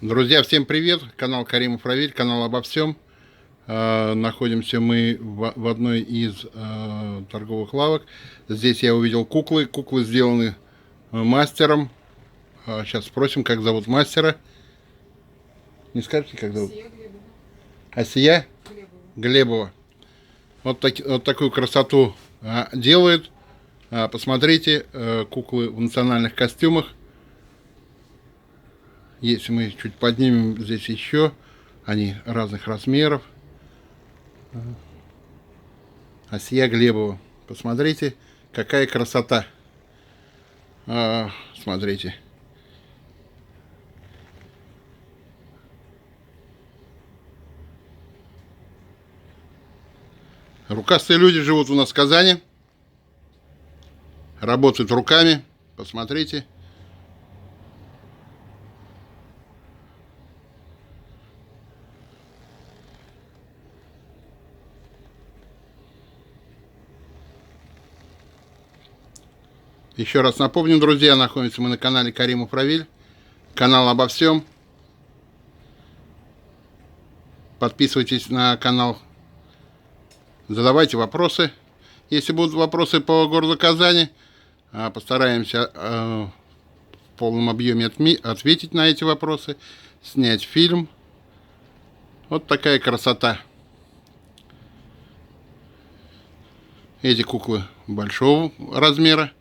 Друзья, всем привет! Канал Каримов Равиль, канал обо всем. Находимся мы в одной из торговых лавок. Здесь я увидел куклы. Куклы сделаны мастером. Сейчас спросим, как зовут мастера. Не скажете, как зовут? Асия Глебова. Вот такую красоту делает. Посмотрите, куклы в национальных костюмах. Если мы чуть поднимем, здесь еще они разных размеров. Асия Глебова. Посмотрите, какая красота. Смотрите. Рукастые люди живут у нас в Казани. Работают руками. Посмотрите. Еще раз напомню, друзья, находимся мы на канале Каримов Равиль. Канал обо всем. Подписывайтесь на канал. Задавайте вопросы. Если будут вопросы по городу Казани, постараемся в полном объеме ответить на эти вопросы. Снять фильм. Вот такая красота. Эти куклы большого размера.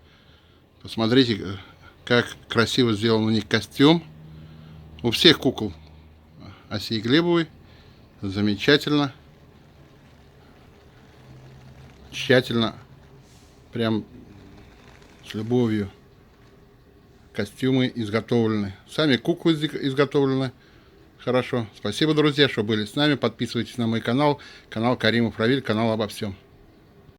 Посмотрите, как красиво сделан у них костюм. У всех кукол Асии Глебовой. Замечательно. Тщательно. Прям с любовью. Костюмы изготовлены. Сами куклы изготовлены. Хорошо. Спасибо, друзья, что были с нами. Подписывайтесь на мой канал. Канал Каримов Равиль. Канал обо всем.